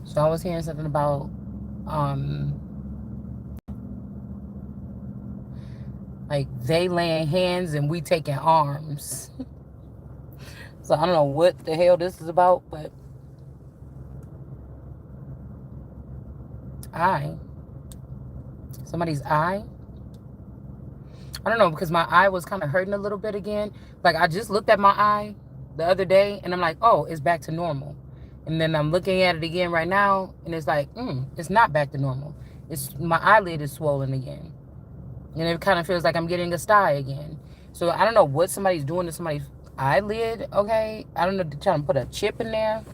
So I was hearing something about like they laying hands and we taking arms. So I don't know what the hell this is about, but eye. Somebody's eye. I don't know, because my eye was kind of hurting a little bit again. Like I just looked at my eye the other day and I'm like, oh, it's back to normal. And then I'm looking at it again right now and it's like, it's not back to normal. It's my eyelid is swollen again. And it kind of feels like I'm getting a sty again. So I don't know what somebody's doing to somebody's eyelid, okay? I don't know, they're trying to put a chip in there.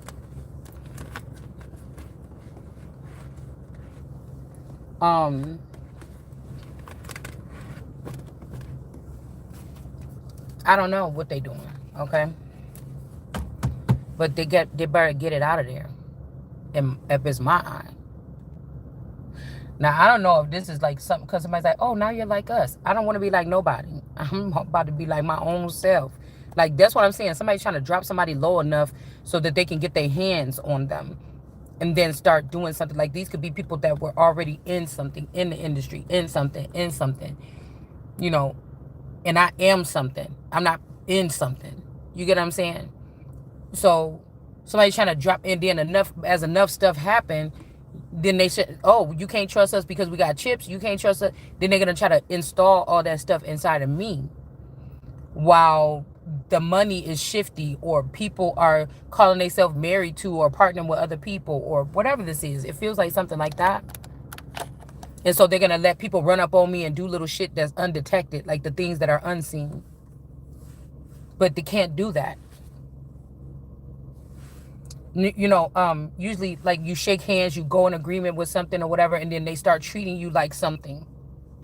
Um, I don't know what they doing, okay? But they better get it out of there. And if it's my eye. Now I don't know if this is like something because somebody's like, oh, now you're like us. I don't want to be like nobody. I'm about to be like my own self. Like that's what I'm saying. Somebody's trying to drop somebody low enough so that they can get their hands on them and then start doing something. Like these could be people that were already in something, in the industry, in something, you know, and I am something. I'm not in something. You get what I'm saying? So somebody's trying to drop in, then enough stuff happened, then they said, oh, you can't trust us because we got chips. You can't trust us. Then they're going to try to install all that stuff inside of me while the money is shifty or people are calling themselves married to or partnering with other people or whatever this is. It feels like something like that. And so they're going to let people run up on me and do little shit that's undetected, like the things that are unseen. But they can't do that. You know, usually like you shake hands, you go in agreement with something or whatever, and then they start treating you like something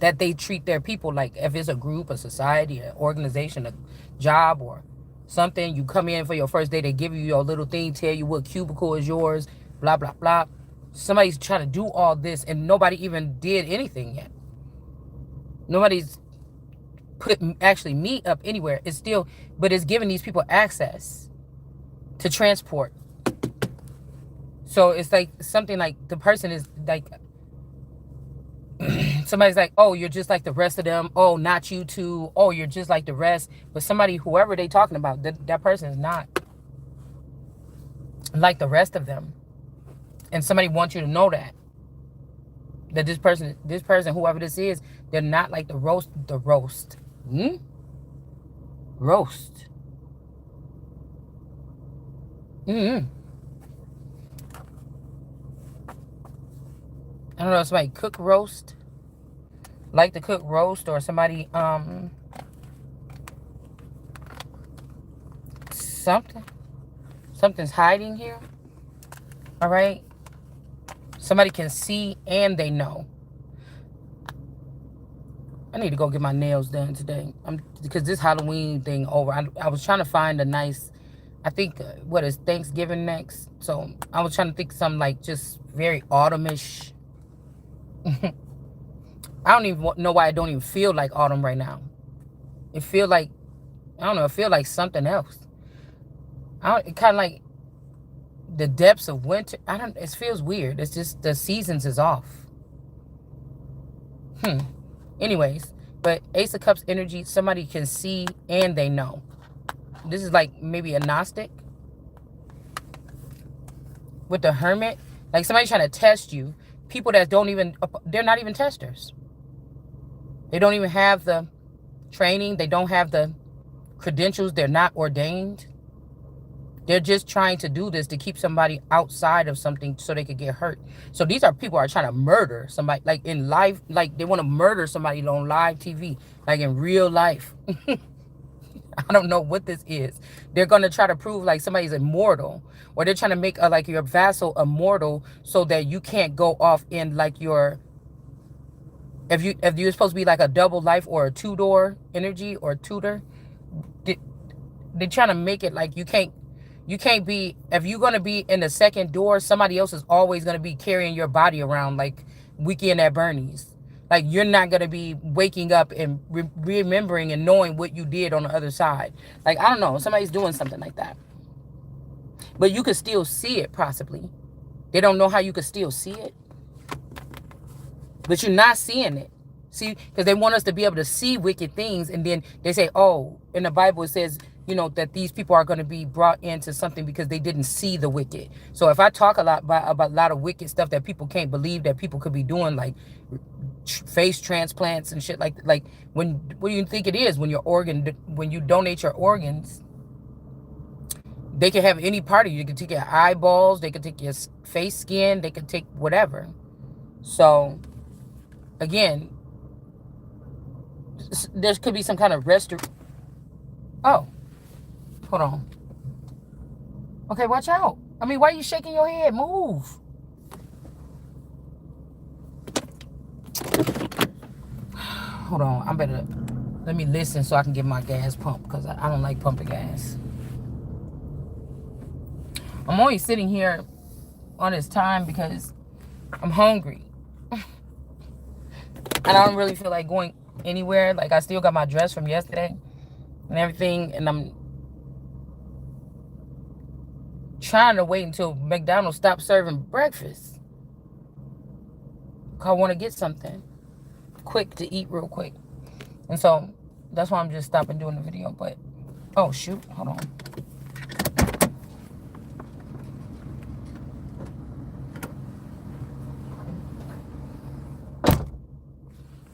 that they treat their people like. If it's a group, a society, an organization, a job or something, you come in for your first day, they give you your little thing, tell you what cubicle is yours, blah, blah, blah. Somebody's trying to do all this and nobody even did anything yet. Nobody's put actually me up anywhere. It's still, but it's giving these people access to transport. So it's like something like the person is like, somebody's like, oh, you're just like the rest of them. Oh, not you too. Oh, you're just like the rest. But somebody, whoever they talking about, that person is not like the rest of them. And somebody wants you to know that this person, whoever this is, they're not like the roast. Roast. I don't know, somebody cook roast, like to cook roast, or somebody, something's hiding here, all right? Somebody can see and they know. I need to go get my nails done today. Because this Halloween thing over. I was trying to find a nice, I think, what is Thanksgiving next? So I was trying to think something like just very autumnish. I don't even know why I don't even feel like autumn right now. It feel like, I don't know, it feel like something else. It kind of like the depths of winter. It feels weird. It's just the seasons is off. Anyways, but Ace of Cups energy, somebody can see and they know. This is like maybe a Gnostic. With the Hermit, like somebody trying to test you. People that they're not even testers. They don't even have the training. They don't have the credentials. They're not ordained. They're just trying to do this to keep somebody outside of something so they could get hurt. So these are people who are trying to murder somebody, like in live, like they want to murder somebody on live TV, like in real life. I don't know what this is. They're going to try to prove like somebody's immortal, or they're trying to make like your vassal immortal so that you can't go off in like your, if you're supposed to be like a double life or a two-door energy or tutor, they're trying to make it like you can't be, if you're going to be in the second door, somebody else is always going to be carrying your body around like Weekend at Bernie's. Like you're not going to be waking up and remembering and knowing what you did on the other side. Like, I don't know. Somebody's doing something like that. But you could still see it possibly. They don't know how you could still see it. But you're not seeing it. See, because they want us to be able to see wicked things. And then they say, oh, in the Bible it says, that these people are going to be brought into something because they didn't see the wicked. So if I talk a lot about a lot of wicked stuff that people can't believe that people could be doing, like face transplants and shit, like when what do you think it is when you donate your organs? They can have any part of you. They can take your eyeballs, they can take your face skin, they can take whatever. So again, there could be some kind of Oh, hold on. Okay, watch out. I mean, why are you shaking your head? Move. Hold on. Let me listen so I can get my gas pump, because I don't like pumping gas. I'm only sitting here on this time because I'm hungry. And I don't really feel like going anywhere. Like, I still got my dress from yesterday and everything, and I'm trying to wait until McDonald's stops serving breakfast. I want to get something quick to eat real quick. And so that's why I'm just stopping doing the video. But, oh shoot, hold on.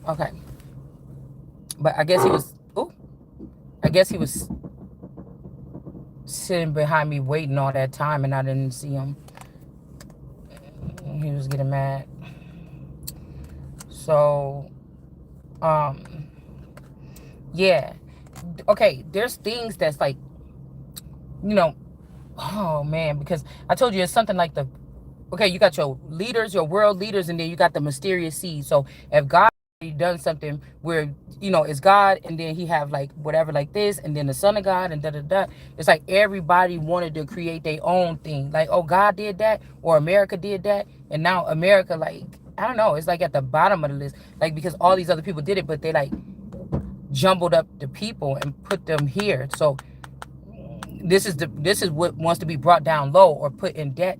Okay. But I guess he was sitting behind me waiting all that time and I didn't see him. He was getting mad. So, yeah. Okay, there's things that's like, oh man, because I told you it's something like you got your leaders, your world leaders, and then you got the mysterious seed. So if God done something where it's God, and then he have like whatever like this, and then the son of God, and da. It's like everybody wanted to create their own thing, like, oh, God did that, or America did that, and now America, like, I don't know, it's like at the bottom of the list, like, because all these other people did it, but they like jumbled up the people and put them here. So this is what wants to be brought down low or put in debt.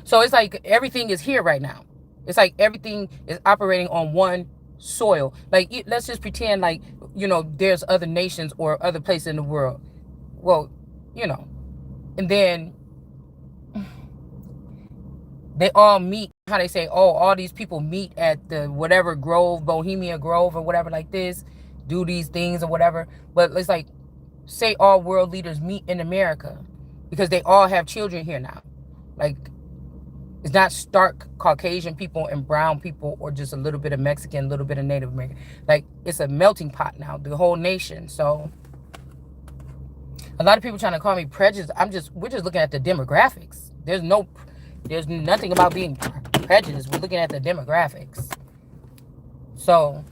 So it's like everything is here right now. It's like everything is operating on one soil. Like, let's just pretend like, there's other nations or other places in the world. Well, and then they all meet. How they say, oh, all these people meet at the whatever grove, Bohemia Grove or whatever like this, do these things or whatever. But it's like, say all world leaders meet in America because they all have children here now. Like, it's not stark Caucasian people and brown people or just a little bit of Mexican, a little bit of Native American. Like, it's a melting pot now, the whole nation. So a lot of people trying to call me prejudiced. We're just looking at the demographics. There's nothing about being prejudiced. We're looking at the demographics. So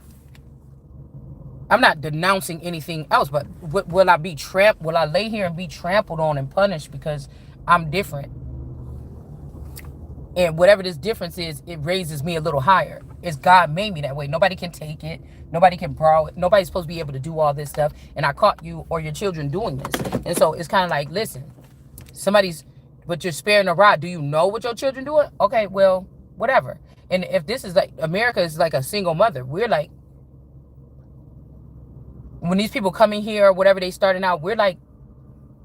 I'm not denouncing anything else, but will I lay here and be trampled on and punished because I'm different? And whatever this difference is, it raises me a little higher. It's God made me that way. Nobody can take it. Nobody can borrow it. Nobody's supposed to be able to do all this stuff. And I caught you or your children doing this. And so it's kind of like, listen, but you're sparing the rod. Do you know what your children doing? Okay, well, whatever. And if this is like, America is like a single mother. We're like, when these people come in here or whatever they starting out, we're like,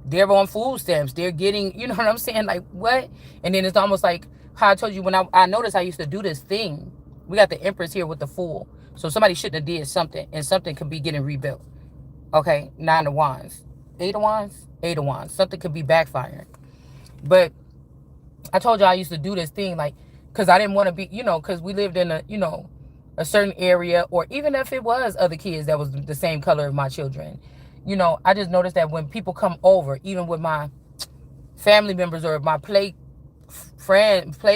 they're on food stamps. They're getting, you know what I'm saying? Like, what? And then it's almost like, how I told you when I noticed I used to do this thing. We got the Empress here with the Fool. So somebody shouldn't have did something, and something could be getting rebuilt. Okay, 9 of Wands. 8 of Wands? 8 of Wands. Something could be backfiring. But I told you I used to do this thing, like, because I didn't want to be, because we lived in a certain area, or even if it was other kids that was the same color of my children. I just noticed that when people come over, even with my family members or my play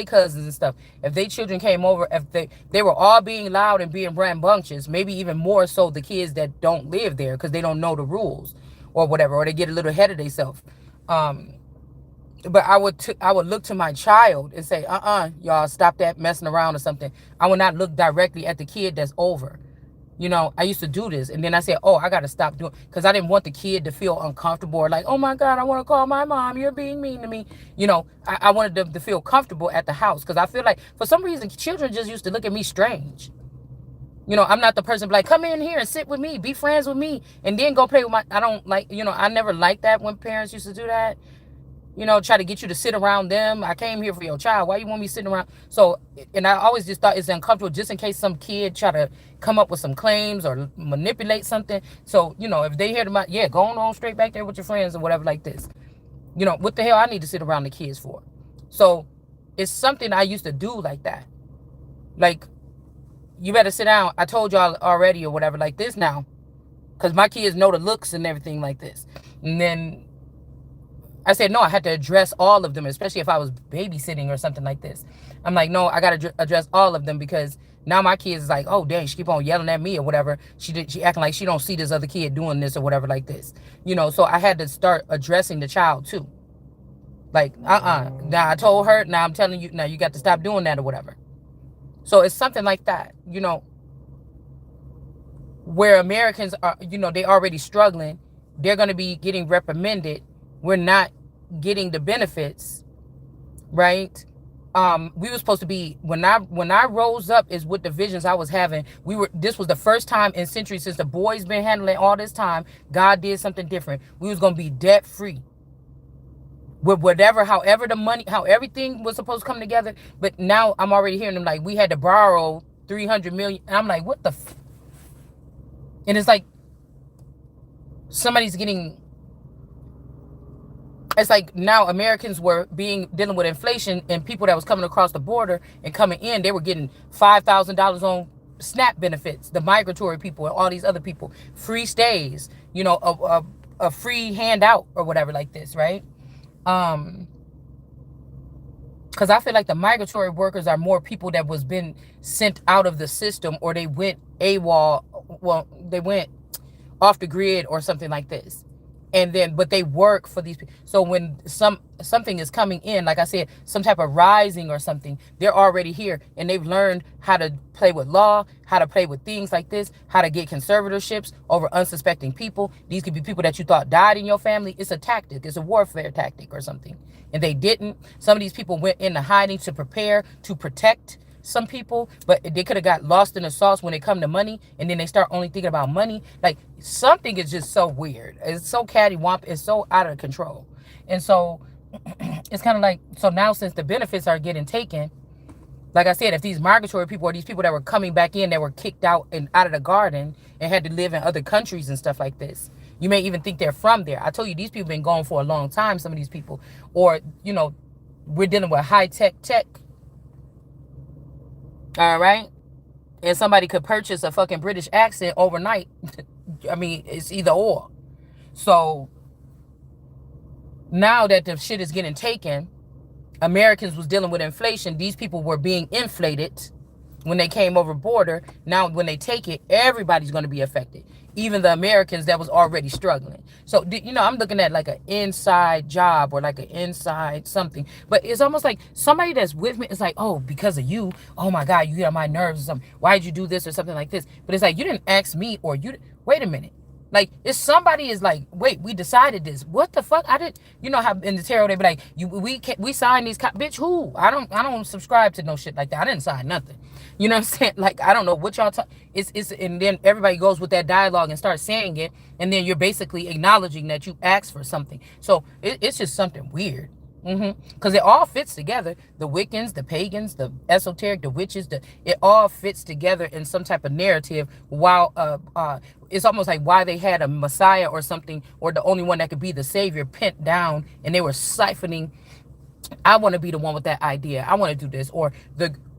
cousins and stuff, if they children came over, if they were all being loud and being rambunctious, maybe even more so the kids that don't live there because they don't know the rules or whatever, or they get a little ahead of themselves. But I would look to my child and say, y'all stop that messing around or something. I would not look directly at the kid that's over. I used to do this. And then I said, oh, I got to stop doing, because I didn't want the kid to feel uncomfortable or like, oh my God, I want to call my mom. You're being mean to me. I wanted them to feel comfortable at the house, because I feel like for some reason, children just used to look at me strange. I'm not the person like, come in here and sit with me, be friends with me, and then go play with I don't like, I never liked that when parents used to do that. Try to get you to sit around them. I came here for your child. Why you want me sitting around? So, and I always just thought it's uncomfortable just in case some kid try to come up with some claims or manipulate something. So, if they hear about, yeah, go on straight back there with your friends or whatever like this. What the hell I need to sit around the kids for? So it's something I used to do like that. Like, you better sit down. I told y'all already or whatever like this now. Because my kids know the looks and everything like this. And then I said, no, I had to address all of them, especially if I was babysitting or something like this. I'm like, no, I got to address all of them, because now my kids is like, oh, dang, she keep on yelling at me or whatever. She acting like she don't see this other kid doing this or whatever like this. So I had to start addressing the child too. Like, now I told her, now I'm telling you, now you got to stop doing that or whatever. So it's something like that, where Americans are, they already struggling. They're going to be getting reprimanded. We're not getting the benefits, right? We were supposed to be, when I rose up is what the visions I was having. This was the first time in centuries since the boys been handling all this time. God did something different. We was going to be debt free. With whatever, however the money, how everything was supposed to come together. But now I'm already hearing them like, we had to borrow 300 million. And I'm like, what the and it's like somebody's getting, it's like now Americans were dealing with inflation, and people that was coming across the border and coming in, they were getting $5,000 on SNAP benefits, the migratory people and all these other people, free stays, a free handout or whatever like this, right? Because I feel like the migratory workers are more people that was been sent out of the system, or they went AWOL, well, they went off the grid or something like this. And then, but they work for these people. So when something is coming in, like I said, some type of rising or something, they're already here, and they've learned how to play with law, how to play with things like this, how to get conservatorships over unsuspecting people. These could be people that you thought died in your family. It's a tactic. It's a warfare tactic or something. And they didn't. Some of these people went into hiding to prepare, to protect some people, but they could have got lost in the sauce when it come to money, and then they start only thinking about money. Like, something is just so weird. It's so cattywomp. It's so out of control. And so it's kind of like, so now since the benefits are getting taken, like I said, if these migratory people or these people that were coming back in that were kicked out and out of the garden and had to live in other countries and stuff like this, you may even think they're from there. I told you, these people been gone for a long time, some of these people. Or, we're dealing with high-tech tech. All right? And somebody could purchase a fucking British accent overnight. I mean, it's either or. So now that the shit is getting taken, Americans was dealing with inflation. These people were being inflated when they came over border. Now when they take it, everybody's going to be affected, even the Americans that was already struggling. So I'm looking at like an inside job or like an inside something, but it's almost like somebody that's with me is like, oh, because of you, oh my God, you get on my nerves or something, why'd you do this or something like this. But it's like, you didn't ask me, or wait a minute. Like, if somebody is like, wait, we decided this. What the fuck? I didn't, how in the tarot they be like, we signed these, bitch, who? I don't subscribe to no shit like that. I didn't sign nothing. You know what I'm saying? Like, I don't know what y'all it's and then everybody goes with that dialogue and starts saying it, and then you're basically acknowledging that you asked for something. So it's just something weird. Because it all fits together. The Wiccans, the pagans, the esoteric, the witches, it all fits together in some type of narrative. While it's almost like why they had a Messiah or something, or the only one that could be the savior pent down, and they were siphoning. I want to be the one with that idea. I want to do this, or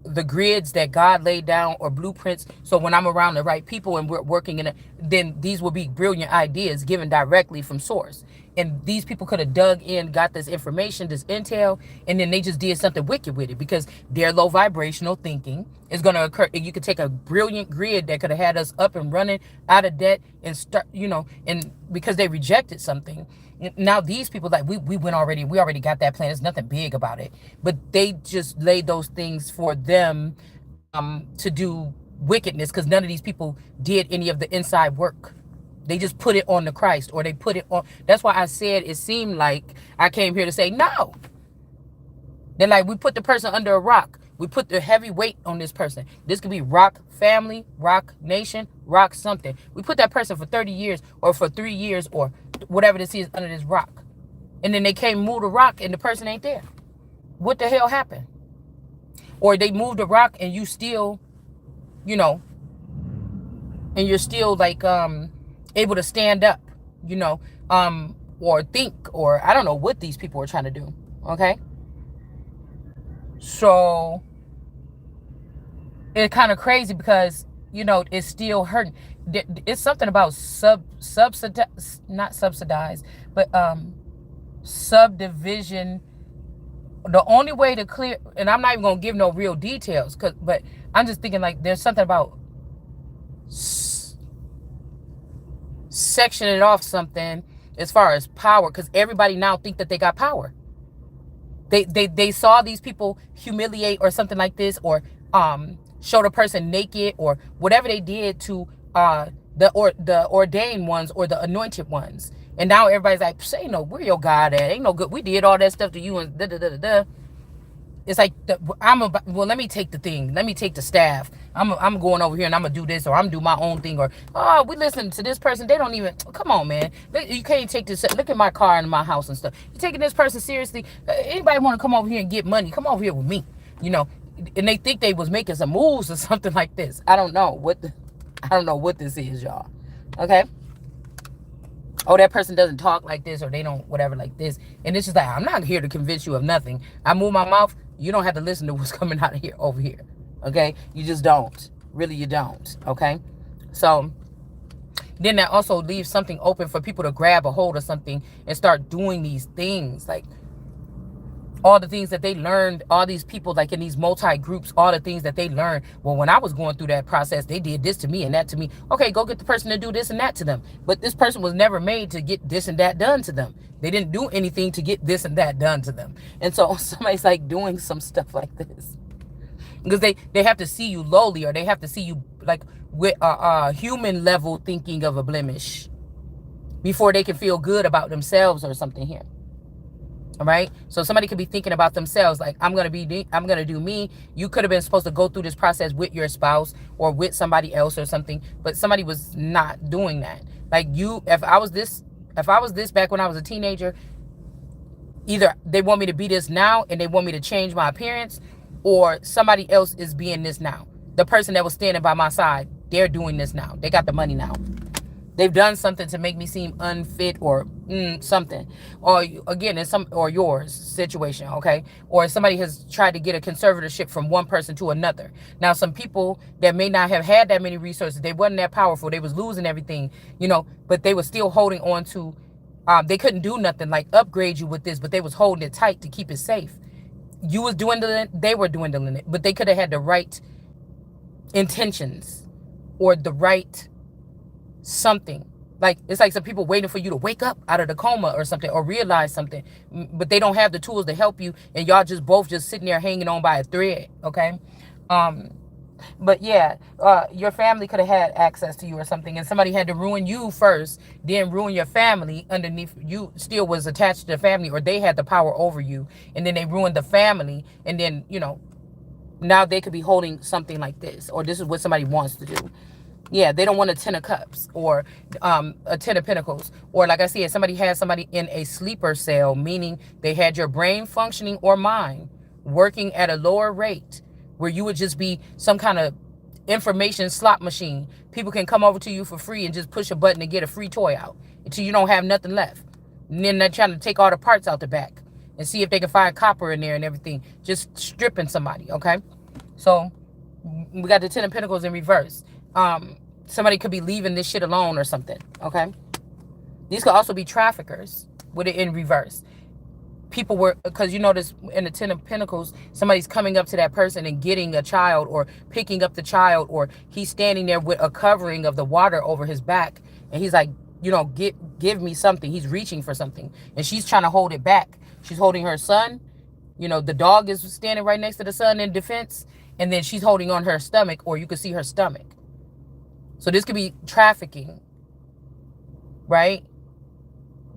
the grids that God laid down, or blueprints. So when I'm around the right people and we're working in it, then these will be brilliant ideas given directly from source. And these people could have dug in, got this information, this intel, and then they just did something wicked with it, because their low vibrational thinking is going to occur. And you could take a brilliant grid that could have had us up and running, out of debt, and start, and because they rejected something. Now these people, like, we already got that plan. There's nothing big about it, but they just laid those things for them to do wickedness, because none of these people did any of the inside work. They just put it on the Christ, or they put it on. That's why I said it seemed like I came here to say no. They're like, we put the person under a rock. We put the heavy weight on this person. This could be rock family, rock nation, rock something. We put that person for 30 years or for 3 years or whatever this is under this rock. And then they came move the rock and the person ain't there. What the hell happened? Or they moved the rock and you still, you know, and you're still like able to stand up, you know, or think, or I don't know what these people are trying to do. Okay. So it's kind of crazy because, you know, it's still hurting. It's something about not subsidized, but subdivision. The only way to clear, and I'm not even gonna give no real details, but I'm just thinking like there's something about sectioning off something as far as power, because everybody now think that they got power. They saw these people humiliate or something like this, or show the person naked, or whatever they did to the ordained ones or the anointed ones. And now everybody's like, say no, where your God at? Ain't no good. We did all that stuff to you and da da da da da. It's like well, let me take the thing. Let me take the staff. I'm going over here and I'm gonna do this, or I'm gonna do my own thing, or oh, we listen to this person. They don't even. Come on, man. You can't take this. Look at my car and my house and stuff. You taking this person seriously? Anybody want to come over here and get money? Come over here with me. You know, and they think they was making some moves or something like this. I don't know what this is, y'all. Okay. Oh, that person doesn't talk like this, or they don't whatever like this. And it's just like, I'm not here to convince you of nothing. I move my mouth. You don't have to listen to what's coming out of here over here. Okay? You just don't. Really, you don't. Okay? So then that also leaves something open for people to grab a hold of something and start doing these things. Like all the things that they learned, all these people like in these multi-groups, all the things that they learned. Well, when I was going through that process, they did this to me and that to me. Okay, go get the person to do this and that to them. But this person was never made to get this and that done to them. They didn't do anything to get this and that done to them. And so somebody's like doing some stuff like this. Because they have to see you lowly, or they have to see you like with a human level thinking of a blemish before they can feel good about themselves or something here. All right. So somebody could be thinking about themselves like, I'm going to do me. You could have been supposed to go through this process with your spouse or with somebody else or something, but somebody was not doing that. Like if I was this back when I was a teenager, either they want me to be this now and they want me to change my appearance, or somebody else is being this now. The person that was standing by my side, they're doing this now. They got the money now. They've done something to make me seem unfit or something. Or again, it's yours situation, okay? Or somebody has tried to get a conservatorship from one person to another. Now, some people that may not have had that many resources, they wasn't that powerful, they was losing everything, you know, but they were still holding on to, they couldn't do nothing like upgrade you with this, but they was holding it tight to keep it safe. You was dwindling, they were dwindling it, but they could have had the right intentions or the right something. Like it's like some people waiting for you to wake up out of the coma or something, or realize something, but they don't have the tools to help you, and y'all both sitting there hanging on by a thread. Okay. But yeah, your family could have had access to you or something, and somebody had to ruin you first, then ruin your family underneath. You still was attached to the family, or they had the power over you, and then they ruined the family, and then, you know, now they could be holding something like this, or this is what somebody wants to do. Yeah, they don't want a 10 of cups or a 10 of pentacles. Or like I said, somebody had somebody in a sleeper cell, meaning they had your brain functioning or mind working at a lower rate, where you would just be some kind of information slot machine. People can come over to you for free and just push a button and get a free toy out until you don't have nothing left. And then they're trying to take all the parts out the back and see if they can find copper in there and everything. Just stripping somebody, okay? So we got the 10 of pentacles in reverse. Somebody could be leaving this shit alone or something, okay? These could also be traffickers with it in reverse. People were, because you notice in the 10 of pentacles, somebody's coming up to that person and getting a child, or picking up the child, or he's standing there with a covering of the water over his back, and he's like, you know, give me something. He's reaching for something, and she's trying to hold it back. She's holding her son. You know, the dog is standing right next to the son in defense, and then she's holding on her stomach, or you can see her stomach. So this could be trafficking, right?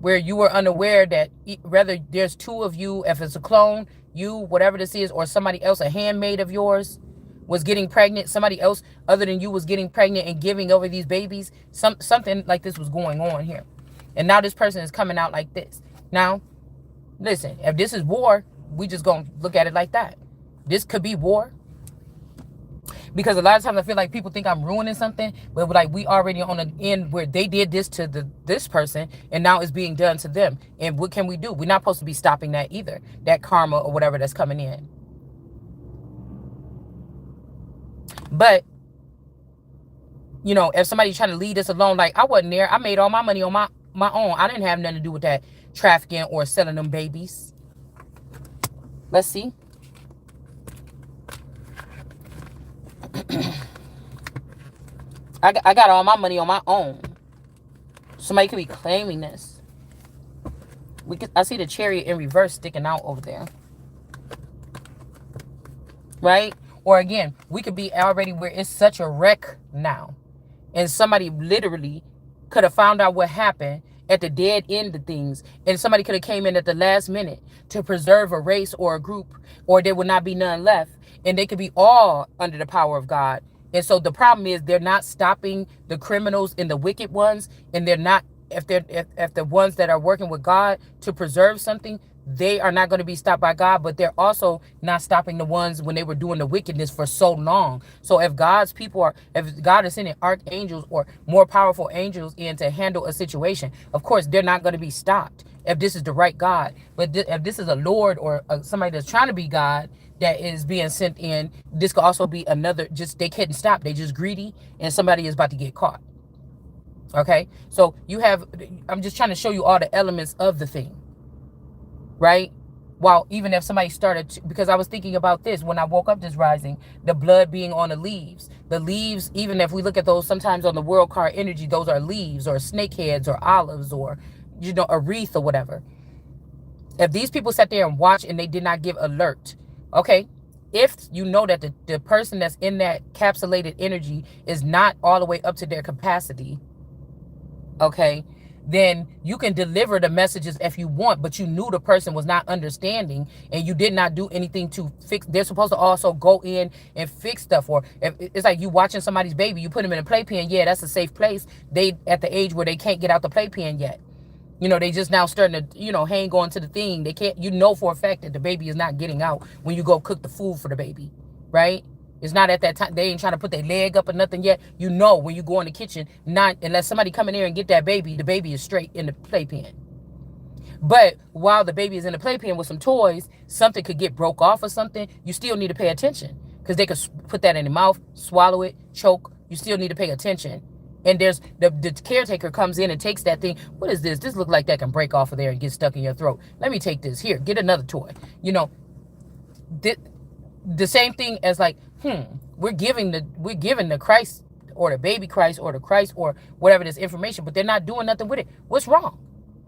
Where you were unaware that whether there's two of you, if it's a clone, you, whatever this is, or somebody else, a handmaid of yours, was getting pregnant, somebody else other than you was getting pregnant and giving over these babies. Something like this was going on here. And now this person is coming out like this. Now, listen, if this is war, we just gonna look at it like that. This could be war. Because a lot of times I feel like people think I'm ruining something, but like we already on an end where they did this to this person, and now it's being done to them. And what can we do? We're not supposed to be stopping that either, that karma or whatever that's coming in. But, you know, if somebody's trying to lead us along, like I wasn't there, I made all my money on my own. I didn't have nothing to do with that trafficking or selling them babies. Let's see. I got all my money on my own. Somebody could be claiming this. I see the chariot in reverse sticking out over there. Right? Or again, we could be already where it's such a wreck now. And somebody literally could have found out what happened at the dead end of things. And somebody could have came in at the last minute to preserve a race or a group, or there would not be none left. And they could be all under the power of God. And so the problem is they're not stopping the criminals and the wicked ones. And they're not, if the ones that are working with God to preserve something, they are not going to be stopped by God, but they're also not stopping the ones when they were doing the wickedness for so long. So if God's people if God is sending archangels or more powerful angels in to handle a situation, of course, they're not going to be stopped if this is the right God. But if this is a Lord or somebody that's trying to be God that is being sent in, this could also be another, just they couldn't stop. They just greedy and somebody is about to get caught. Okay. So I'm just trying to show you all the elements of the thing. Right? Well, even if somebody started because I was thinking about this when I woke up this rising, the blood being on the leaves. The leaves, even if we look at those sometimes on the world card energy, those are leaves or snake heads or olives or, you know, a wreath or whatever. If these people sat there and watched and they did not give alert, okay, if you know that the person that's in that capsulated energy is not all the way up to their capacity, okay, then you can deliver the messages if you want, but you knew the person was not understanding and you did not do anything to fix. They're supposed to also go in and fix stuff. Or if it's like you watching somebody's baby, you put them in a playpen. Yeah, that's a safe place. They at the age where they can't get out the playpen yet. You know, they just now starting to, you know, hang on to the thing. They can't, you know, for a fact that the baby is not getting out when you go cook the food for the baby, right? It's not at that time. They ain't trying to put their leg up or nothing yet. You know, when you go in the kitchen, not unless somebody come in there and get that baby, the baby is straight in the playpen. But while the baby is in the playpen with some toys, something could get broke off or something. You still need to pay attention because they could put that in their mouth, swallow it, choke. You still need to pay attention. And there's the caretaker comes in and takes that thing. What is this? This looks like that can break off of there and get stuck in your throat. Let me take this. Here, get another toy. You know, the same thing as like, we're giving the Christ or the baby Christ or the Christ or whatever this information, but they're not doing nothing with it. What's wrong?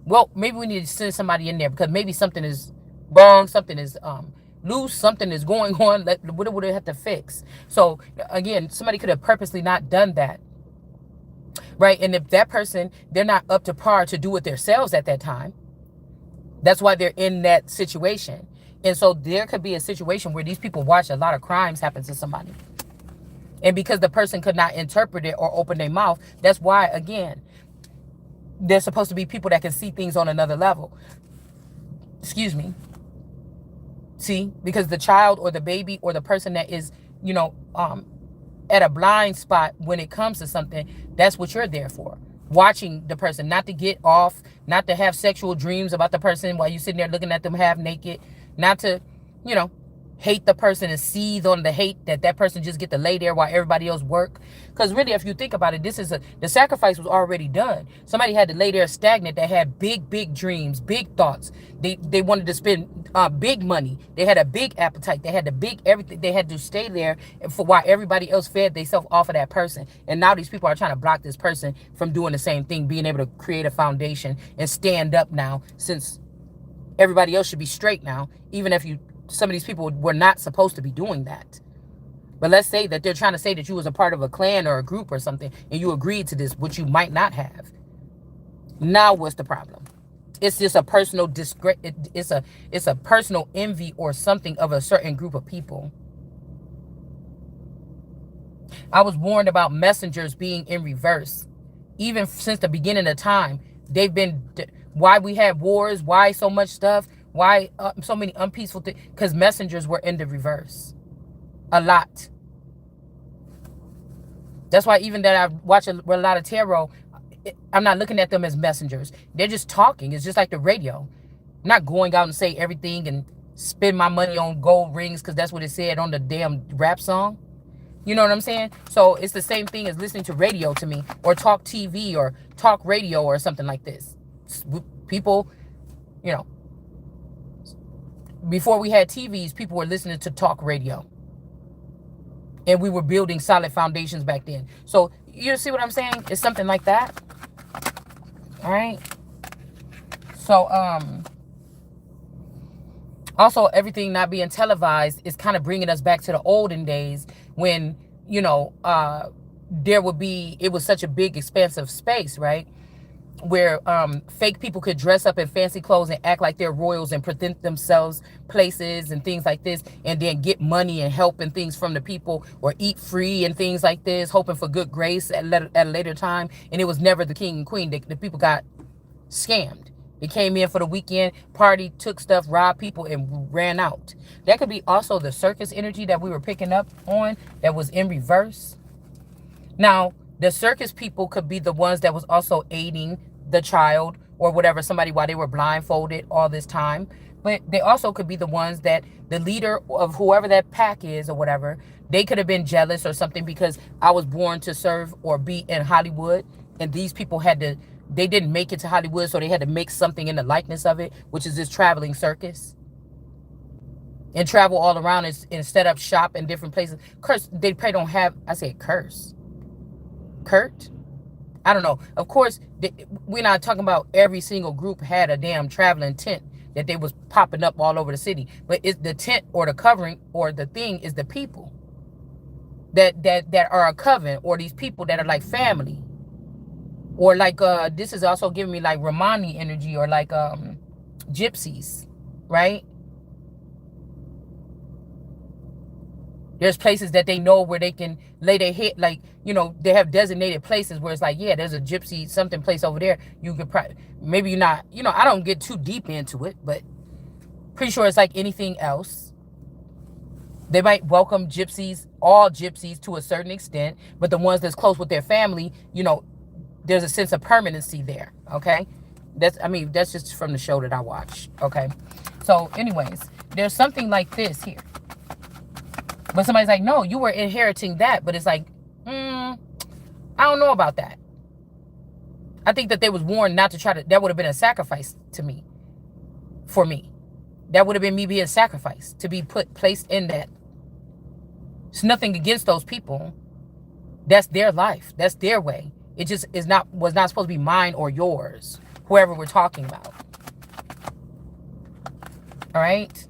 Well, maybe we need to send somebody in there because maybe something is wrong, something is loose, something is going on. What would they have to fix? So again, somebody could have purposely not done that. Right? And if that person, they're not up to par to do it themselves at that time. That's why they're in that situation. And so there could be a situation where these people watch a lot of crimes happen to somebody. And because the person could not interpret it or open their mouth, that's why, again, there's supposed to be people that can see things on another level. Excuse me. See? Because the child or the baby or the person that is, you know, at a blind spot when it comes to something, that's what you're there for. Watching the person, not to get off, not to have sexual dreams about the person while you're sitting there looking at them half naked, not to, you know, hate the person and seethe on the hate that person just get to lay there while everybody else work. Because really, if you think about it, the sacrifice was already done. Somebody had to lay there stagnant that had big dreams, big thoughts. They wanted to spend big money. They had a big appetite. They had the big everything. They had to stay there for while everybody else fed themselves off of that person. And now these people are trying to block this person from doing the same thing, being able to create a foundation and stand up now, since everybody else should be straight now, even if some of these people were not supposed to be doing that. But let's say that they're trying to say that you was a part of a clan or a group or something, and you agreed to this, which you might not have. Now what's the problem? It's just a personal disgrace. It's a personal envy or something of a certain group of people. I was warned about messengers being in reverse. Even since the beginning of time, they've been, why we had wars, why so much stuff, why so many unpeaceful things, because messengers were in the reverse. A lot. That's why even that I watch a lot of tarot, I'm not looking at them as messengers. They're just talking. It's just like the radio. I'm not going out and say everything and spend my money on gold rings because that's what it said on the damn rap song. You know what I'm saying? So it's the same thing as listening to radio to me, or talk TV or talk radio or something like this. People, you know, before we had TVs, people were listening to talk radio. And we were building solid foundations back then. So you see what I'm saying? It's something like that. All right. So also everything not being televised is kind of bringing us back to the olden days when, you know, it was such a big expansive space, right? Where fake people could dress up in fancy clothes and act like they're royals and present themselves places and things like this, and then get money and help and things from the people, or eat free and things like this, hoping for good grace at a later time. And it was never the king and queen. The people got scammed. They came in for the weekend, party, took stuff, robbed people, and ran out. That could be also the circus energy that we were picking up on that was in reverse. Now, the circus people could be the ones that was also aiding the child or whatever, somebody, while they were blindfolded all this time. But they also could be the ones that the leader of whoever that pack is or whatever, they could have been jealous or something because I was born to serve or be in Hollywood, and these people they didn't make it to Hollywood, so they had to make something in the likeness of it, which is this traveling circus. And travel all around and set up shop in different places. Curse, they probably don't have, I said curse. Kurt? I don't know. Of course, we're not talking about every single group had a damn traveling tent that they was popping up all over the city. But it's the tent or the covering or the thing is the people that are a coven, or these people that are like family. Or like this is also giving me like Romani energy, or like gypsies, right? There's places that they know where they can lay their head, like, you know, they have designated places where it's like, yeah, there's a gypsy something place over there. You could probably, maybe you're not, you know, I don't get too deep into it, but pretty sure it's like anything else. They might welcome gypsies, all gypsies to a certain extent, but the ones that's close with their family, you know, there's a sense of permanency there, okay? That's just from the show that I watched, okay? So anyways, there's something like this here. But somebody's like, no, you were inheriting that. But it's like, I don't know about that. I think that they was warned not to try to, that would have been a sacrifice to me, for me. That would have been me being sacrificed, to be placed in that. It's nothing against those people. That's their life. That's their way. It just was not supposed to be mine or yours, whoever we're talking about. All right?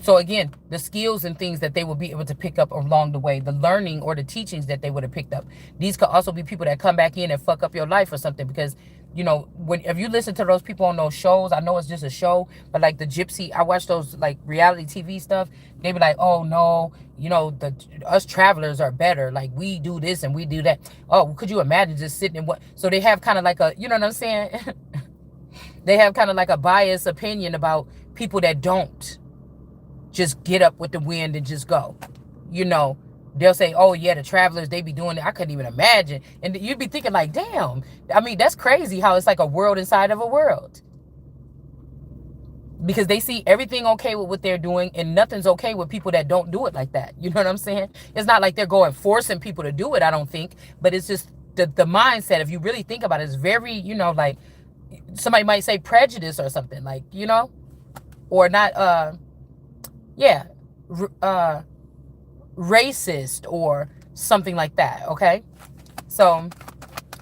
So again, the skills and things that they will be able to pick up along the way, the learning or the teachings that they would have picked up. These could also be people that come back in and fuck up your life or something, because, you know, if you listen to those people on those shows, I know it's just a show, but like the gypsy, I watch those like reality TV stuff. They be like, oh no, you know, us travelers are better. Like we do this and we do that. Oh, could you imagine just sitting in what? So they have kind of like a, you know what I'm saying? They have kind of like a biased opinion about people that don't just get up with the wind and just go. You know, they'll say, oh yeah, the travelers, they be doing it. I couldn't even imagine. And you'd be thinking like, damn, I mean, that's crazy how it's like a world inside of a world. Because they see everything okay with what they're doing, and nothing's okay with people that don't do it like that. You know what I'm saying? It's not like they're going forcing people to do it, I don't think. But it's just the mindset, if you really think about it, is very, you know, like somebody might say prejudice or something, like, you know, or not, racist or something like that, okay? So, all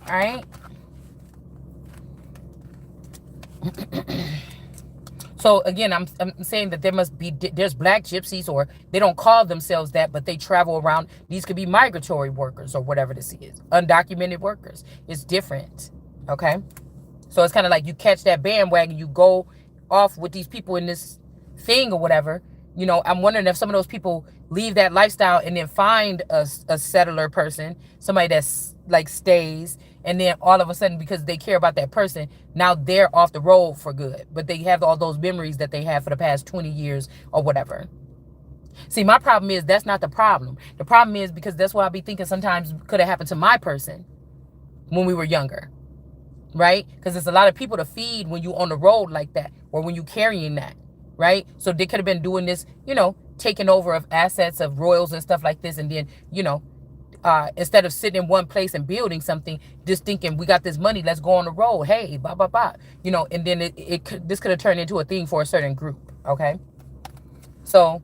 right. So again, I'm saying that there's black gypsies, or they don't call themselves that, but they travel around. These could be migratory workers or whatever this is, undocumented workers. It's different, okay? So it's kind of like you catch that bandwagon, you go off with these people in this thing or whatever. You know, I'm wondering if some of those people leave that lifestyle and then find a settler person, somebody that's like stays, and then all of a sudden, because they care about that person, now they're off the road for good. But they have all those memories that they had for the past 20 years or whatever. See, my problem is that's not the problem. The problem is because that's what I be thinking sometimes could have happened to my person when we were younger. Right? Because there's a lot of people to feed when you on the road like that, or when you carrying that, right? So they could have been doing this, you know, taking over of assets of royals and stuff like this, and then, you know, instead of sitting in one place and building something, just thinking we got this money, let's go on the road, hey, blah blah blah, you know, and then this could have turned into a thing for a certain group. Okay, so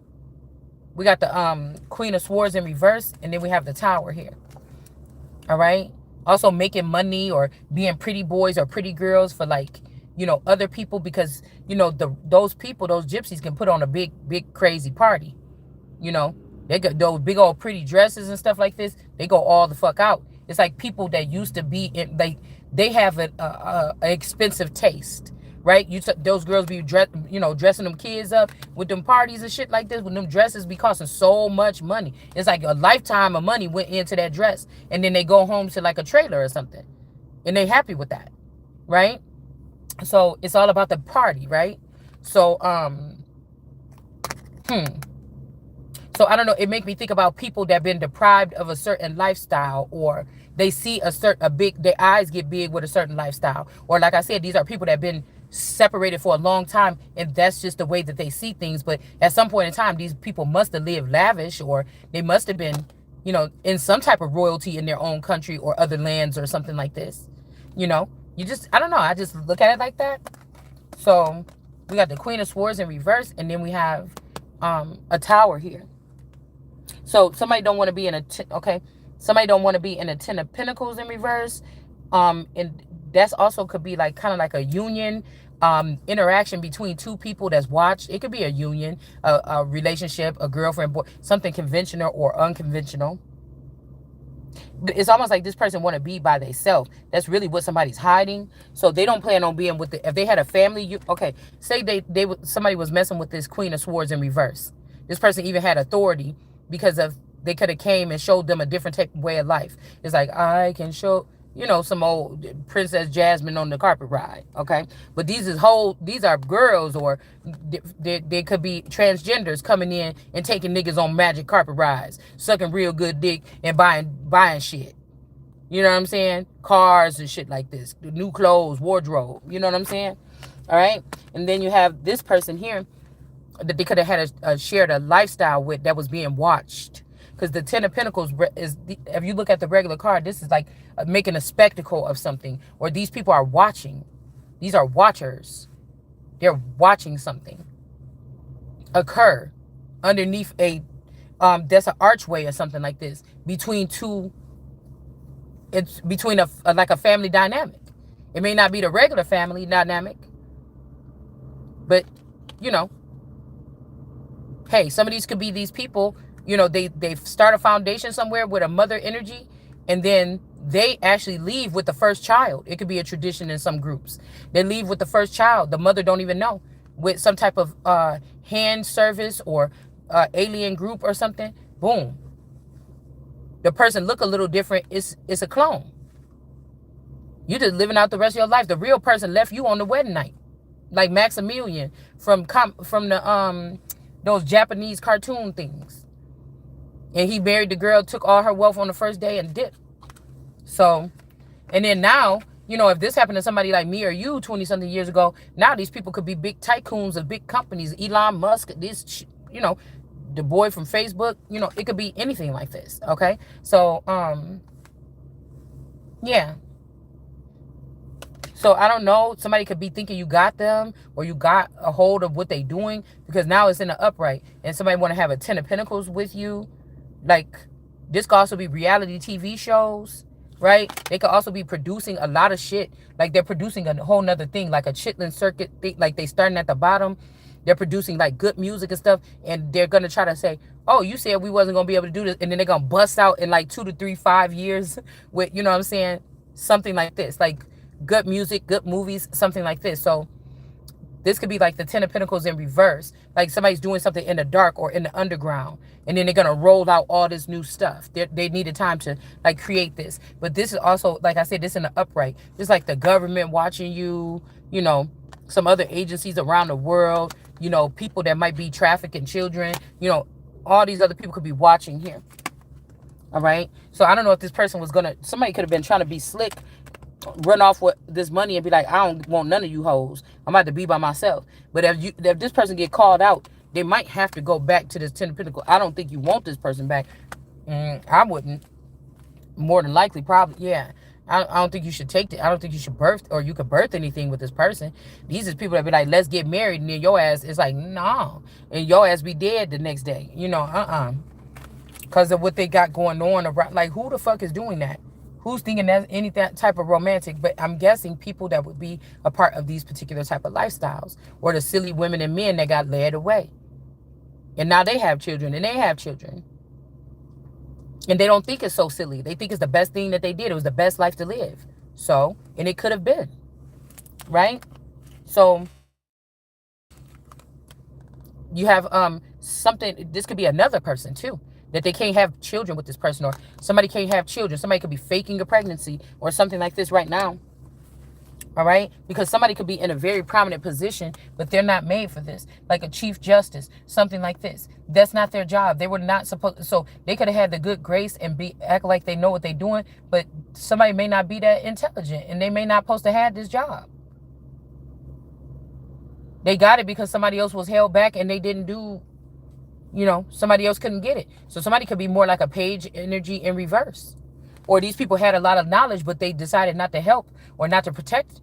we got the Queen of Swords in reverse, and then we have the Tower here. All right. Also making money or being pretty boys or pretty girls for, like, you know, other people, because, you know, those people, those gypsies can put on a big crazy party. You know, they got those big old pretty dresses and stuff like this. They go all the fuck out. It's like people that used to be in, like, they have an expensive taste. Right? Those girls be dressing them kids up with them parties and shit like this, when them dresses be costing so much money. It's like a lifetime of money went into that dress, and then they go home to like a trailer or something, and they happy with that, right? So it's all about the party, right? So so I don't know, it make me think about people that been deprived of a certain lifestyle, or they see their eyes get big with a certain lifestyle, or like I said, these are people that been separated for a long time, and that's just the way that they see things. But at some point in time, these people must have lived lavish, or they must have been, you know, in some type of royalty in their own country or other lands or something like this. You know, I don't know, I just look at it like that. So we got the Queen of Swords in reverse, and then we have a Tower here. So somebody don't want to be in somebody don't want to be in a Ten of Pentacles in reverse. And that's also could be like kind of like a union interaction between two people that's watched. It could be a union, a relationship, a girlfriend, boy, something conventional or unconventional. But it's almost like this person want to be by themselves. That's really what somebody's hiding. So they don't plan on being with if they had a family. Say somebody was messing with this Queen of Swords in reverse. This person even had authority because of they could have came and showed them a different type of way of life. It's like, I can show, you know, some old Princess Jasmine on the carpet ride, okay? But these are girls, or they could be transgenders coming in and taking niggas on magic carpet rides, sucking real good dick and buying shit. You know what I'm saying? Cars and shit like this, new clothes, wardrobe. You know what I'm saying? All right? And then you have this person here that they could have had shared a lifestyle with, that was being watched. Because the Ten of Pentacles if you look at the regular card, this is like making a spectacle of something, or these people are watching. These are watchers. They're watching something occur underneath that's an archway or something like this, between two. It's between like a family dynamic. It may not be the regular family dynamic, but, you know, hey, some of these could be these people, you know, they start a foundation somewhere with a mother energy, and then they actually leave with the first child. It could be a tradition in some groups. They leave with the first child. The mother don't even know, with some type of hand service or alien group or something. Boom. The person look a little different. It's a clone. You just living out the rest of your life. The real person left you on the wedding night, like Maximilian from the those Japanese cartoon things. And he married the girl, took all her wealth on the first day and dipped. So, and then now, you know, if this happened to somebody like me or you 20-something years ago, now these people could be big tycoons of big companies. Elon Musk, this, you know, the boy from Facebook, you know, it could be anything like this, okay? So, yeah. So I don't know, somebody could be thinking you got them, or you got a hold of what they doing, because now it's in the upright, and somebody want to have a Ten of Pentacles with you. Like, this could also be reality TV shows, right? They could also be producing a lot of shit. Like they're producing a whole nother thing, like a chitlin circuit thing. Like they starting at the bottom. They're producing like good music and stuff. And they're going to try to say, oh, you said we wasn't going to be able to do this. And then they're going to bust out in like 2 to 3, 5 years with, you know what I'm saying? Something like this, like good music, good movies, something like this. So this could be like the 10 of Pentacles in reverse. Like somebody's doing something in the dark or in the underground. And then they're going to roll out all this new stuff. They needed time to like create this. But this is also, like I said, this in the upright. This like the government watching you, you know, some other agencies around the world, you know, people that might be trafficking children, you know, all these other people could be watching here. All right. So I don't know if this person was going to, somebody could have been trying to be slick, run off with this money and be like, I don't want none of you hoes. I'm about to be by myself. But if this person get called out, they might have to go back to this 10 of Pentacles. I don't think you want this person back. I wouldn't. More than likely, probably, yeah. I don't think you should take it. I don't think you should birth, or you could birth anything with this person. These are people that be like, let's get married, and then your ass is like, no. And your ass be dead the next day. You know, because of what they got going on around. Like, who the fuck is doing that? Who's thinking that's any that type of romantic? But I'm guessing people that would be a part of these particular type of lifestyles, or the silly women and men that got led away. And now they have children, and they have children. And they don't think it's so silly. They think it's the best thing that they did. It was the best life to live. So, and it could have been. Right? So, you have something, this could be another person too. That they can't have children with this person, or somebody can't have children. Somebody could be faking a pregnancy or something like this right now. All right? Because somebody could be in a very prominent position, but they're not made for this. Like a chief justice, something like this. That's not their job. They were not supposed, so they could have had the good grace and act like they know what they're doing, but somebody may not be that intelligent, and they may not supposed to have this job. They got it because somebody else was held back and they didn't do, you know, somebody else couldn't get it. So somebody could be more like a page energy in reverse. Or these people had a lot of knowledge, but they decided not to help or not to protect.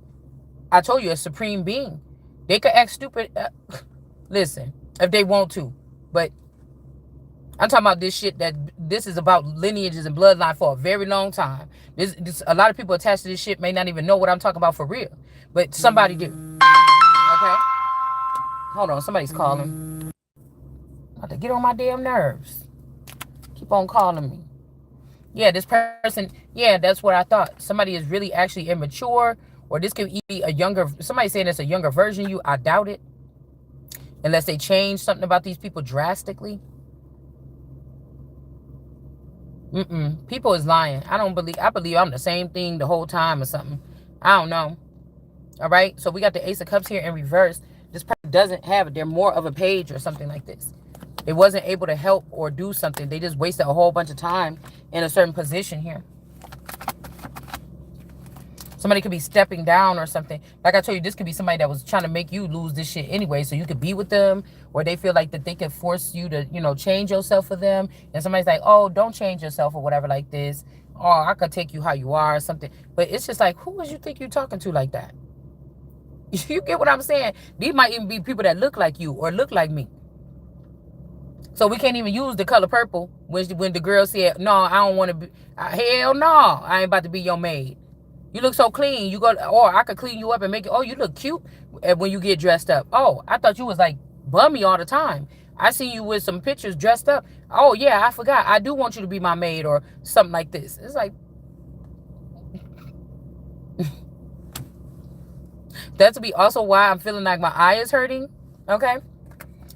I told you, a supreme being. They could act stupid. Listen, if they want to. But I'm talking about this shit that this is about lineages and bloodline for a very long time. This a lot of people attached to this shit may not even know what I'm talking about for real. But somebody do. Okay? Hold on, somebody's calling. I have to get on my damn nerves. Keep on calling me. Yeah, this person, yeah, that's what I thought. Somebody is really actually immature, or this could be a younger, somebody saying it's a younger version of you. I doubt it. Unless they change something about these people drastically. People is lying. I believe I'm the same thing the whole time or something. I don't know. All right, so we got the Ace of Cups here in reverse. This person doesn't have it. They're more of a page or something like this. They wasn't able to help or do something. They just wasted a whole bunch of time in a certain position here. Somebody could be stepping down or something. Like I told you, this could be somebody that was trying to make you lose this shit anyway, so you could be with them, or they feel like that they could force you to, you know, change yourself for them. And somebody's like, oh, don't change yourself or whatever like this. Or I could take you how you are or something. But it's just like, who would you think you're talking to like that? You get what I'm saying? These might even be people that look like you or look like me. So we can't even use the color purple when the girl said, no, I don't want to be. Hell no, I ain't about to be your maid. You look so clean. You go, or I could clean you up and make it. Oh, you look cute when you get dressed up. Oh, I thought you was like bummy all the time. I see you with some pictures dressed up. Oh yeah, I forgot. I do want you to be my maid or something like this. It's like, that's be also why I'm feeling like my eye is hurting. Okay.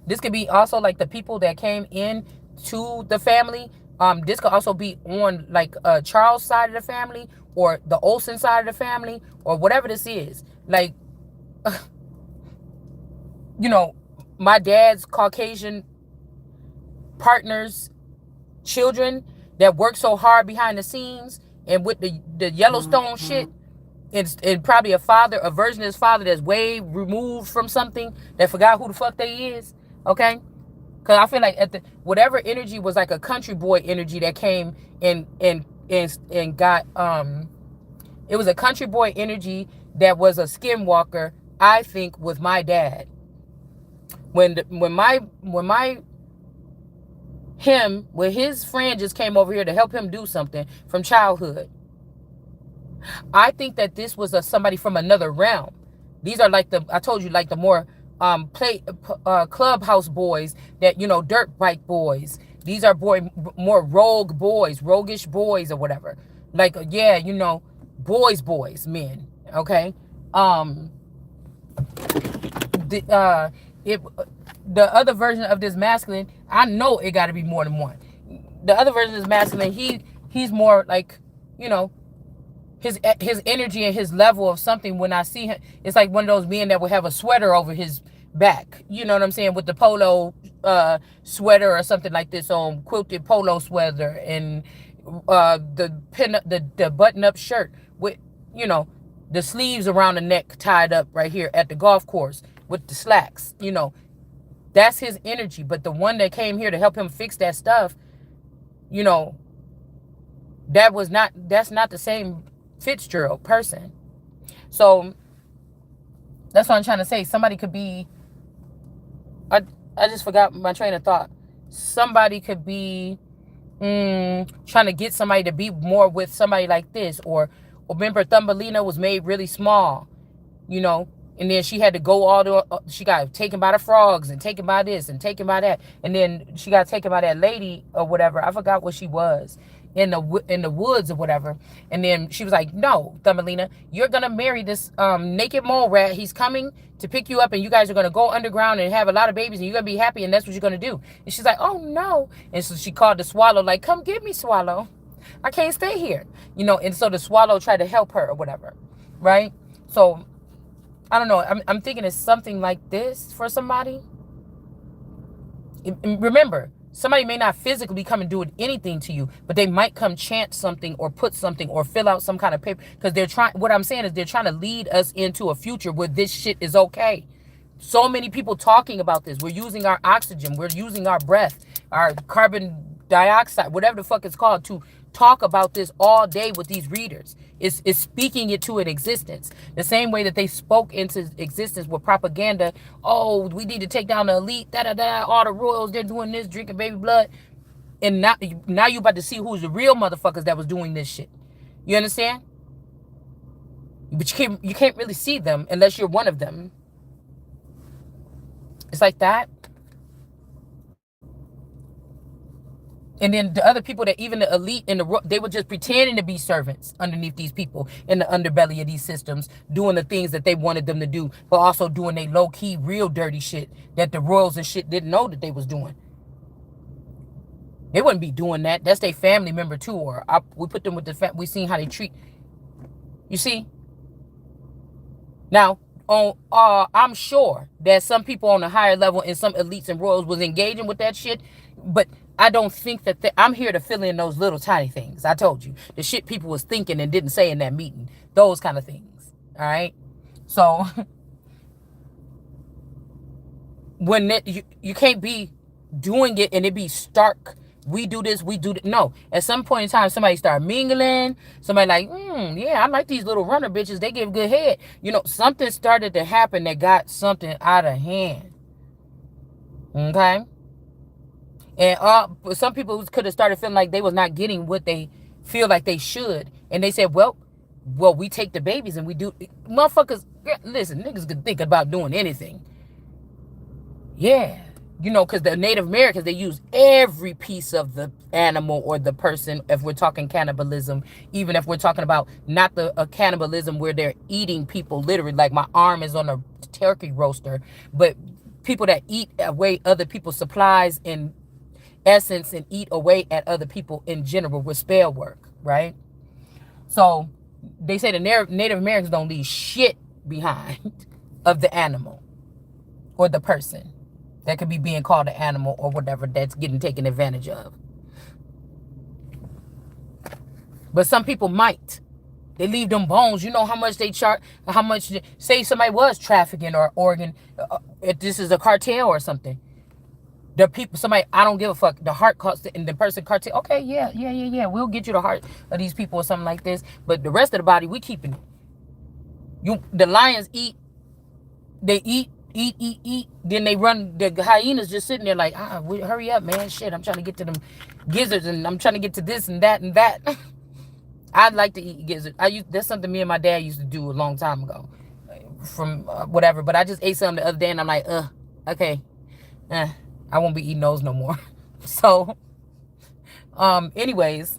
This could be also like the people that came in to the family. This could also be on like Charles' side of the family, or the Olsen side of the family, or whatever this is. Like, you know, my dad's Caucasian partners, children that work so hard behind the scenes, and with the Yellowstone shit, and probably a version of his father that's way removed from something, that forgot who the fuck they is. Okay, because I feel like whatever energy was like a country boy energy that came and got it was a country boy energy that was a skinwalker. I think with my dad, when his friend just came over here to help him do something from childhood, I think that this was somebody from another realm. These are like I told you, like the more clubhouse boys that, dirt bike boys. These are more rogue boys, roguish boys or whatever. Like, yeah, boys, men. Okay. Um, the, it, the other version of this masculine, I know it got to be more than one. The other version of this masculine, he's more like, you know, his energy and his level of something. When I see him, it's like one of those men that would have a sweater over his back. You know what I'm saying? With the polo sweater or something like this on, quilted polo sweater, and the button up shirt with, the sleeves around the neck tied up right here at the golf course with the slacks. That's his energy. But the one that came here to help him fix that stuff, that's not the same Fitzgerald person. So that's what I'm trying to say. Somebody could be, I just forgot my train of thought. Somebody could be trying to get somebody to be more with somebody like this. Or remember, Thumbelina was made really small, and then she had to go she got taken by the frogs and taken by this and taken by that. And then she got taken by that lady or whatever. I forgot what she was in the woods or whatever. And then she was like, no, Thumbelina, you're going to marry this naked mole rat. He's coming to pick you up, and you guys are going to go underground and have a lot of babies, and you're going to be happy, and that's what you're going to do. And she's like, oh, no. And so she called the swallow, like, come get me, swallow. I can't stay here. And so the swallow tried to help her or whatever, right? So I don't know. I'm thinking it's something like this for somebody. Remember, somebody may not physically come and do anything to you, but they might come chant something or put something or fill out some kind of paper, because what I'm saying is they're trying to lead us into a future where this shit is okay. So many people talking about this. We're using our oxygen. We're using our breath, our carbon dioxide, whatever the fuck it's called, to talk about this all day with these readers. It's speaking it to an existence. The same way that they spoke into existence with propaganda. Oh, we need to take down the elite, all the royals, they're doing this, drinking baby blood. And now you about to see who's the real motherfuckers that was doing this shit. You understand? But you can't really see them unless you're one of them. It's like that. And then the other people, that even the elite they were just pretending to be servants underneath these people in the underbelly of these systems, doing the things that they wanted them to do, but also doing they low-key, real dirty shit that the royals and shit didn't know that they was doing. They wouldn't be doing that. That's their family member too. Or we put them with the family. We seen how they treat. You see? Now, I'm sure that some people on a higher level and some elites and royals was engaging with that shit, but I don't think that I'm here to fill in those little tiny things. I told you the shit people was thinking and didn't say in that meeting, those kind of things. All right. So when you can't be doing it and it be stark. We do this, we do that. No, at some point in time, somebody start mingling. Somebody like, yeah, I like these little runner bitches. They give good head. Something started to happen that got something out of hand. Okay. And some people could have started feeling like they was not getting what they feel like they should. And they said, well, we take the babies and we do. Motherfuckers, listen, niggas could think about doing anything. Yeah. Because the Native Americans, they use every piece of the animal or the person, if we're talking cannibalism, even if we're talking about not the cannibalism where they're eating people literally, like my arm is on a turkey roaster, but people that eat away other people's supplies and essence and eat away at other people in general with spell work, right? So they say the Native Americans don't leave shit behind of the animal or the person that could be being called an animal or whatever that's getting taken advantage of. But some people might. They leave them bones. You know how much they charge, how much, say somebody was trafficking or organ, if this is a cartel or something. The people, somebody, I don't give a fuck. The heart costs, and the person cartel, okay, yeah. We'll get you the heart of these people or something like this. But the rest of the body, we keeping it. The lions eat, they eat. Then they run, the hyenas just sitting there like, hurry up, man. Shit, I'm trying to get to them gizzards and I'm trying to get to this and that and that. I like to eat gizzard. That's something me and my dad used to do a long time ago, from whatever. But I just ate some the other day, and I'm like, okay, I won't be eating those no more. So, anyways,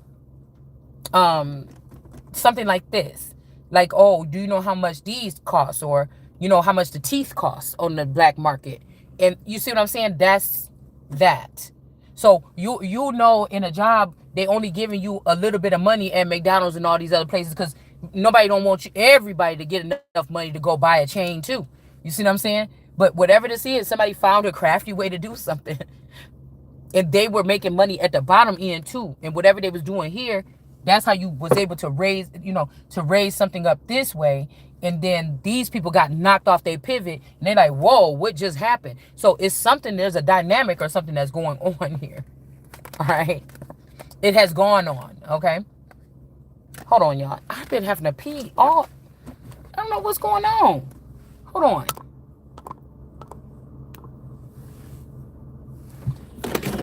something like this, like, oh, do you know how much these cost, or you know how much the teeth cost on the black market? And you see what I'm saying? That's that. So you know, in a job, they only giving you a little bit of money at McDonald's and all these other places, because nobody don't want everybody to get enough money to go buy a chain too. You see what I'm saying? But whatever this is, somebody found a crafty way to do something. And they were making money at the bottom end too. And whatever they was doing here, that's how you was able to raise, to raise something up this way. And then these people got knocked off their pivot, and they're like, whoa, what just happened? So it's something, there's a dynamic or something that's going on here. All right. It has gone on. Okay. Hold on, y'all. I've been having to pee all, I don't know what's going on. Hold on.